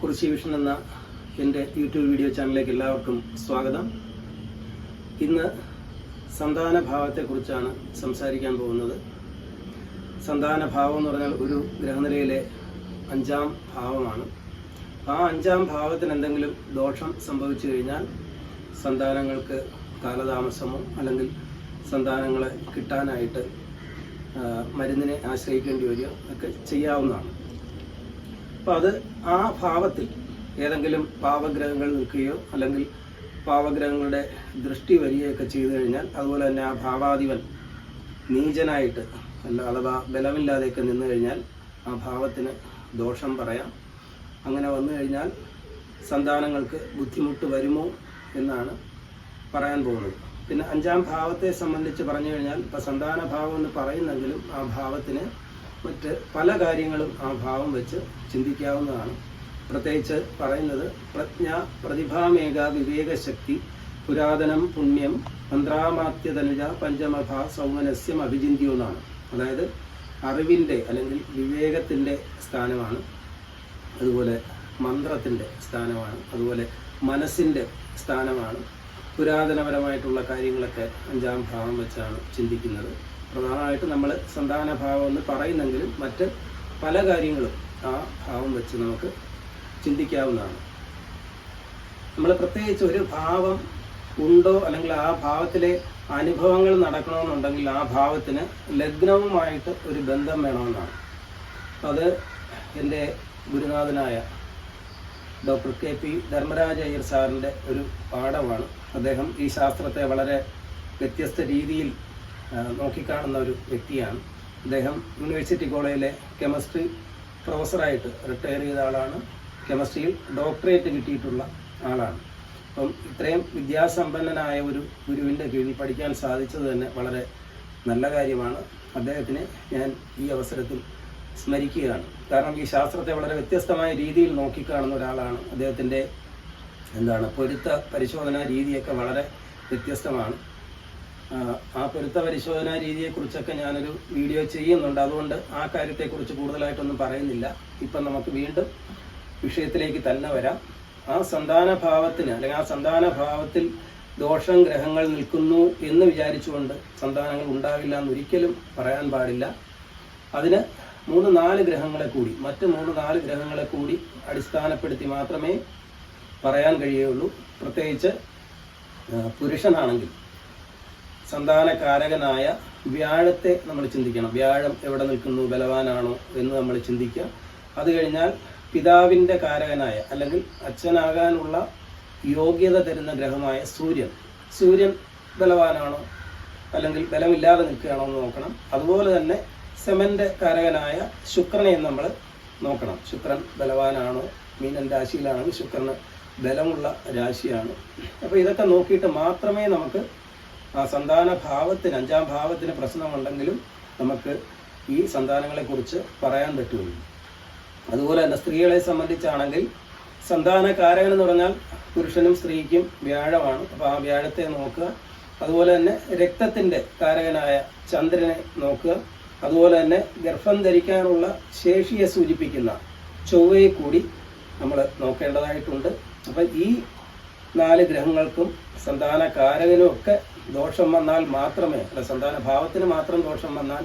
കുറിശി vision എന്ന എൻ്റെ YouTube video ചാനലിലേക്ക് എല്ലാവർക്കും സ്വാഗതം. ഇന്ന് സന്താനഭാവത്തെക്കുറിച്ചാണ് സംസാരിക്കാൻ പോകുന്നത്. സന്താനഭാവം എന്ന് പറഞ്ഞാൽ ഒരു ഗ്രഹനിലയിലെ 5ാം ഭാവമാണ്. ആ 5ാം ഭാവത്തിന് എന്തെങ്കിലും ദോഷം സംഭവിച്ചു കഴിഞ്ഞാൽ സന്താനങ്ങൾക്ക് കാലതാമസമോ അല്ലെങ്കിൽ സന്താനങ്ങളെ കിട്ടാനായിട്ട് മരുന്നിനെ ആശ്രയിക്കേണ്ടി വരികയോ ഒക്കെ ചെയ്യാവുന്നതാണ്. അപ്പോൾ അത് ആ ഭാവത്തിൽ ഏതെങ്കിലും പാവഗ്രഹങ്ങൾ നിൽക്കുകയോ അല്ലെങ്കിൽ പാവഗ്രഹങ്ങളുടെ ദൃഷ്ടി വരികയൊക്കെ ചെയ്തു കഴിഞ്ഞാൽ, അതുപോലെ തന്നെ ആ ഭാവാധിപൻ നീചനായിട്ട് അഥവാ ബലമില്ലാതെയൊക്കെ നിന്ന് കഴിഞ്ഞാൽ ആ ഭാവത്തിന് ദോഷം പറയാം. അങ്ങനെ വന്നു കഴിഞ്ഞാൽ സന്താനങ്ങൾക്ക് ബുദ്ധിമുട്ട് വരുമോ എന്നാണ് പറയാൻ പോകുന്നത്. പിന്നെ 5ാം ഭാവത്തെ സംബന്ധിച്ച് പറഞ്ഞു കഴിഞ്ഞാൽ, ഇപ്പോൾ സന്താനഭാവം എന്ന് പറയുന്നെങ്കിലും ആ ഭാവത്തിന് മറ്റ് പല കാര്യങ്ങളും ആ ഭാവം വെച്ച് ചിന്തിക്കാവുന്നതാണ്. പ്രത്യേകിച്ച് പറയുന്നത് പ്രജ്ഞ, പ്രതിഭാമേഘ, വിവേകശക്തി, പുരാതനം, പുണ്യം, മന്ത്രാമാത്യതനുജ, പഞ്ചമഭാ, സൗമനസ്യം, അഭിചിന്തിയോ എന്നാണ്. അതായത് അറിവിൻ്റെ അല്ലെങ്കിൽ വിവേകത്തിൻ്റെ സ്ഥാനമാണ്, അതുപോലെ മന്ത്രത്തിൻ്റെ സ്ഥാനമാണ്, അതുപോലെ മനസ്സിൻ്റെ സ്ഥാനമാണ്. പുരാതനപരമായിട്ടുള്ള കാര്യങ്ങളൊക്കെ 5ാം ഭാവം വെച്ചാണ് ചിന്തിക്കുന്നത്. പ്രധാനമായിട്ട് നമ്മൾ സന്താനഭാവം എന്ന് പറയുന്നെങ്കിലും മറ്റ് പല കാര്യങ്ങളും ആ ഭാവം വെച്ച് നമുക്ക് ചിന്തിക്കാവുന്നതാണ്. നമ്മൾ പ്രത്യേകിച്ച് ഒരു ഭാവം ഉണ്ടോ അല്ലെങ്കിൽ ആ ഭാവത്തിലെ അനുഭവങ്ങൾ നടക്കണമെന്നുണ്ടെങ്കിൽ ആ ഭാവത്തിന് ലഗ്നവുമായിട്ട് ഒരു ബന്ധം വേണമെന്നാണ്. അത് എൻ്റെ ഗുരുനാഥനായ ഡോക്ടർ KP ധർമ്മരാജ അയ്യർ സാറിൻ്റെ ഒരു പാഠമാണ്. അദ്ദേഹം ഈ ശാസ്ത്രത്തെ വളരെ വ്യത്യസ്ത രീതിയിൽ നോക്കിക്കാണുന്ന ഒരു വ്യക്തിയാണ്. അദ്ദേഹം യൂണിവേഴ്സിറ്റി കോളേജിലെ കെമിസ്ട്രി പ്രൊഫസറായിട്ട് റിട്ടയർ ചെയ്ത ആളാണ്. കെമിസ്ട്രിയിൽ ഡോക്ടറേറ്റ് കിട്ടിയിട്ടുള്ള ആളാണ്. അപ്പം ഇത്രയും വിദ്യാസമ്പന്നനായ ഒരു ഗുരുവിൻ്റെ കീഴിൽ പഠിക്കാൻ സാധിച്ചത് തന്നെ വളരെ നല്ല കാര്യമാണ്. അദ്ദേഹത്തിനെ ഞാൻ ഈ അവസരത്തിൽ സ്മരിക്കുകയാണ്. കാരണം ഈ ശാസ്ത്രത്തെ വളരെ വ്യത്യസ്തമായ രീതിയിൽ നോക്കിക്കാണുന്ന ഒരാളാണ്. അദ്ദേഹത്തിൻ്റെ പൊരുത്ത പരിശോധനാ രീതിയൊക്കെ വളരെ വ്യത്യസ്തമാണ്. ആ പൊരുത്ത പരിശോധനാ രീതിയെക്കുറിച്ചൊക്കെ ഞാനൊരു വീഡിയോ ചെയ്യുന്നുണ്ട്. അതുകൊണ്ട് ആ കാര്യത്തെക്കുറിച്ച് കൂടുതലായിട്ടൊന്നും പറയുന്നില്ല. ഇപ്പം നമുക്ക് വീണ്ടും വിഷയത്തിലേക്ക് തന്നെ വരാം. ആ സന്താനഭാവത്തിന് അല്ലെങ്കിൽ ആ സന്താനഭാവത്തിൽ ദോഷം ഗ്രഹങ്ങൾ നിൽക്കുന്നു എന്ന് വിചാരിച്ചുകൊണ്ട് സന്താനങ്ങൾ ഉണ്ടാവില്ല എന്നൊരിക്കലും പറയാൻ പാടില്ല. അതിന് 3-4 ഗ്രഹങ്ങളെ കൂടി മറ്റ് 3-4 ഗ്രഹങ്ങളെ കൂടി അടിസ്ഥാനപ്പെടുത്തി മാത്രമേ പറയാൻ കഴിയുള്ളൂ. പ്രത്യേകിച്ച് പുരുഷനാണെങ്കിൽ സന്താനകാരകനായ വ്യാഴത്തെ നമ്മൾ ചിന്തിക്കണം. വ്യാഴം എവിടെ നിൽക്കുന്നു, ബലവാനാണോ എന്ന് നമ്മൾ ചിന്തിക്കുക. അത് കഴിഞ്ഞാൽ പിതാവിൻ്റെ കാരകനായ അല്ലെങ്കിൽ അച്ഛനാകാനുള്ള യോഗ്യത തരുന്ന ഗ്രഹമായ സൂര്യൻ ബലവാനാണോ അല്ലെങ്കിൽ ബലമില്ലാതെ നിൽക്കുകയാണോ എന്ന് നോക്കണം. അതുപോലെ തന്നെ സെമൻ്റെ കാരകനായ ശുക്രനെ നമ്മൾ നോക്കണം. ശുക്രൻ ബലവാനാണോ, മീനൻ രാശിയിലാണെങ്കിൽ ശുക്രന് ബലമുള്ള രാശിയാണ്. അപ്പോൾ ഇതൊക്കെ നോക്കിയിട്ട് മാത്രമേ നമുക്ക് ആ സന്താനഭാവത്തിന് 5ാം ഭാവത്തിന് പ്രശ്നമുണ്ടെങ്കിലും നമുക്ക് ഈ സന്താനങ്ങളെക്കുറിച്ച് പറയാൻ പറ്റുള്ളൂ. അതുപോലെ തന്നെ സ്ത്രീകളെ സംബന്ധിച്ചാണെങ്കിൽ സന്താനകാരകൻ എന്ന് പറഞ്ഞാൽ പുരുഷനും സ്ത്രീക്കും വ്യാഴമാണ്. അപ്പോൾ ആ വ്യാഴത്തെ നോക്കുക. അതുപോലെ തന്നെ രക്തത്തിൻ്റെ കാരകനായ ചന്ദ്രനെ നോക്കുക. അതുപോലെ തന്നെ ഗർഭം ധരിക്കാനുള്ള ശേഷിയെ സൂചിപ്പിക്കുന്ന ചൊവ്വയെ കൂടി നമ്മൾ നോക്കേണ്ടതായിട്ടുണ്ട്. അപ്പം ഈ 4 ഗ്രഹങ്ങൾക്കും സന്താനകാരകനും ഒക്കെ ദോഷം വന്നാൽ മാത്രമേ, സന്താനഭാവത്തിന് മാത്രം ദോഷം വന്നാൽ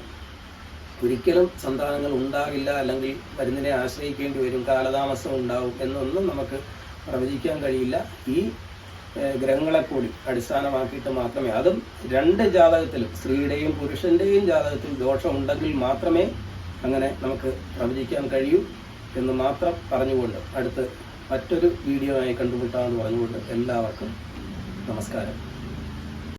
ഒരിക്കലും സന്താനങ്ങൾ ഉണ്ടാകില്ല, അല്ലെങ്കിൽ മരുന്നിനെ ആശ്രയിക്കേണ്ടി വരും, കാലതാമസം ഉണ്ടാവും എന്നൊന്നും നമുക്ക് പ്രവചിക്കാൻ കഴിയില്ല. ഈ ഗ്രഹങ്ങളെ കൂടി അടിസ്ഥാനമാക്കിയിട്ട് മാത്രമേ, അതും 2 ജാതകത്തിലും സ്ത്രീയുടെയും പുരുഷൻ്റെയും ജാതകത്തിൽ ദോഷമുണ്ടെങ്കിൽ മാത്രമേ അങ്ങനെ നമുക്ക് പ്രവചിക്കാൻ കഴിയൂ എന്ന് മാത്രം പറഞ്ഞുകൊണ്ട് അടുത്ത് മറ്റൊരു വീഡിയോ ആയി കണ്ടുമുട്ടാമെന്ന് പറഞ്ഞുകൊണ്ട് എല്ലാവർക്കും നമസ്കാരം.